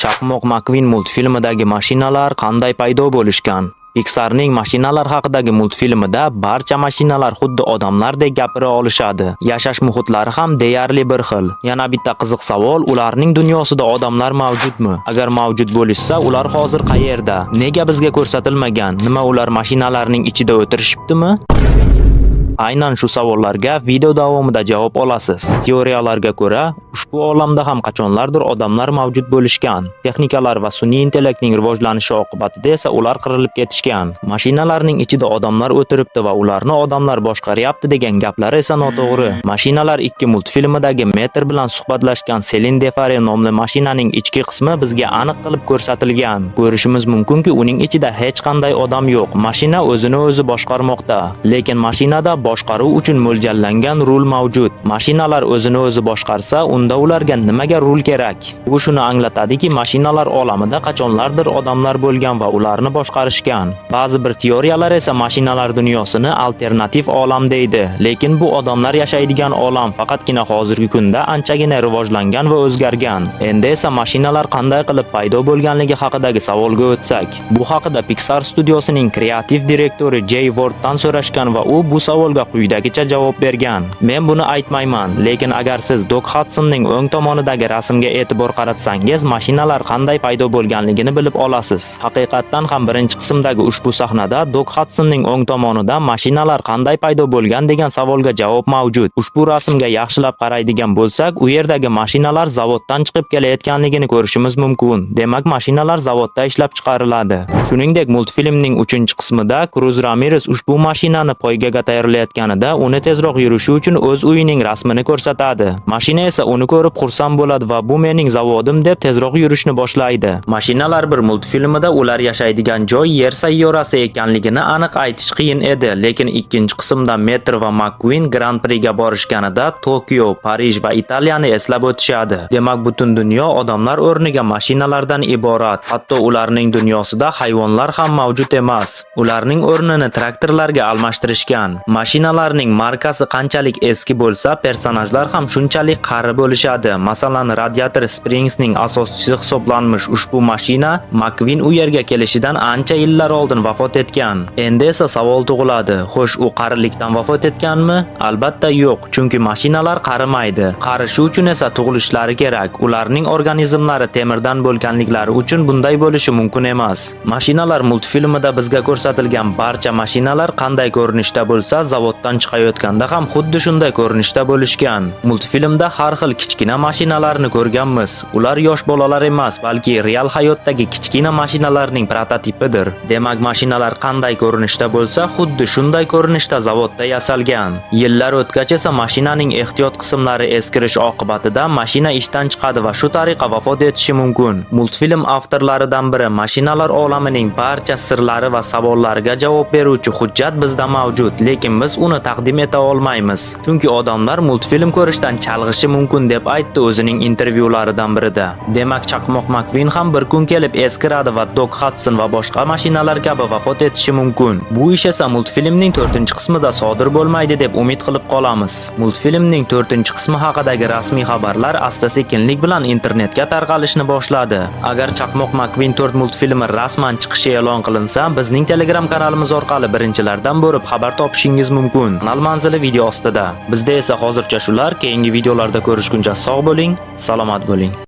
Chaqmoq McQueen multfilmidagi mashinalar qanday paydo bo'lishgan? Pixarning mashinalar haqidagi multfilmida barcha mashinalar xuddi odamlardek gapira olishadi. Yashash muhitlari ham deyarli bir xil. Yana bitta qiziq savol, ularning dunyosida odamlar mavjudmi? Agar mavjud bo'lishsa, ular hozir qayerda? Nega bizga ko'rsatilmagan? Nima ular mashinalarning ichida o'tirishibdimi? Aynan shu savollarga video davomida javob olasiz. Teoriyalarga ko'ra, ushbu olamda ham qachonlardir odamlar mavjud bo'lishgan. Texnikalar va sun'iy intellektning rivojlanishi oqibatida esa ular qirilib ketishgan. Mashinalarning ichida odamlar o'tiribdi va ularni odamlar boshqaryapti degan gaplar esa noto'g'ri. Mashinalar 2 multfilmidagi Metr bilan suhbatlashgan Selin Defare nomli mashinaning ichki qismi bizga aniq qilib ko'rsatilgan. Ko'rishimiz mumkinki, uning ichida hech qanday odam yo'q. Mashina o'zini o'zi boshqarmoqda, lekin mashinada boshqaruv uchun mo'ljallangan rul mavjud. Mashinalar o'zini o'zi boshqarsa, unda ularga nimaga rul kerak? Bu shuni anglatadiki, mashinalar olamida qachonlardir odamlar bo'lgan va ularni boshqarishgan. Ba'zi bir teoriyalar esa mashinalar dunyosini alternativ olam deydi, lekin bu odamlar yashaydigan olam faqatgina hozirgi kunda anchagina rivojlangan va o'zgargan. Endi esa mashinalar qanday qilib paydo bo'lganligi haqidagi savolga o'tsak, bu haqida Pixar studiosining kreativ direktori Jay Warddan so'rashgan va u bu savol quyidagicha javob bergan. Men buni aytmayman, lekin agar siz Doc Hudsonning o'ng tomonidagi rasmga e'tibor qaratsangiz, mashinalar qanday paydo bo'lganligini bilib olasiz. Haqiqatdan ham birinchi qismdagi ushbu sahnada Doc Hudsonning o'ng tomonida mashinalar qanday paydo bo'lgan degan savolga javob mavjud. Ushbu rasmga yaxshilab qaraydigan bo'lsak, u yerdagi mashinalar zavoddan chiqib kelayotganligini ko'rishimiz mumkin. Demak, mashinalar zavodda ishlab chiqariladi. Shuningdek, multfilmning 3-qismida Cruz Ramirez ushbu mashinani poygaga tayyorlayotganida uni tezroq yurishi uchun o'z uyining rasmini ko'rsatadi. Mashina esa uni ko'rib xursand bo'ladi va bu mening zavodim deb tezroq yurishni boshlaydi. Mashinalar bir multfilmida ular yashaydigan joy Yer sayyorasi ekanligini aniq aytish qiyin edi, lekin 2-qismda Metr va McQueen Grand Prixga borishganida Tokio, Parij va Italiyani eslab o'tishadi. Demak, butun dunyo odamlar o'rniga mashinalardan iborat. Hatto ularning dunyosida hayvonlar ham mavjud emas. Ularning o'rnini traktorlarga almashtirishgan. Mashinalarning markasi qanchalik eski bo'lsa, personajlar ham shunchalik qari bo'lishadi. Masalan, Radiator Springsning asoschisi hisoblanmish ushbu mashina McQueen u yerga kelishidan ancha yillar oldin vafot etgan. Endi esa savol tug'iladi. Xo'sh, u qarilikdan vafot etganmi? Albatta yo'q, chunki mashinalar qarimaydi. Qarishi uchun esa tug'ilishlari kerak. Ularning organizmlari temirdan bo'lganliklari uchun bunday bo'lishi mumkin emas. Mashinalar multfilmida bizga ko'rsatilgan barcha mashinalar qanday ko'rinishda bo'lsa, zavoddan chiqayotganda ham xuddi shunday ko'rinishda bo'lishgan. Multfilmda har xil kichkina mashinalarni ko'rganmiz. Ular yosh bolalar emas, balki real hayotdagi kichkina mashinalarning prototipidir. Demak, mashinalar qanday ko'rinishda bo'lsa, xuddi shunday ko'rinishda zavodda yasalgan. Yillar o'tgach esa mashinaning ehtiyot qismlari eskirish oqibatida mashina ishdan chiqadi va shu tariqa vafot etishi mumkin. Multfilm avtorlaridan biri mashinalar olamining barcha sirlari va savollariga javob beruvchi hujjat bizda mavjud, lekin biz uni taqdim eta olmaymiz. Chunki odamlar multfilm ko'rishdan chalg'ishi mumkin deb aytdi o'zining intervyularidan birida. Demak, Chaqmoq McQueen ham bir kun kelib eskiradi va Doc Hudson va boshqa mashinalar kabi vafot etishi mumkin. Bu ish esa multfilmning 4-qismida sodir bo'lmaydi deb umid qilib qolamiz. Multfilmning 4-qismi haqidagi rasmiy xabarlar asta-sekinlik bilan internetga tarqalishni boshladi. Agar Chaqmoq McQueen 4 multfilmi rasman chiqishi e'lon qilinsa, bizning Telegram kanalimiz orqali birinchilardan bo'lib xabar topishingiz mumkin. Kanal manzili video ostida. Bizda esa hozircha shular. Keyingi videolarda ko'rishguncha sog' bo'ling, salomat bo'ling.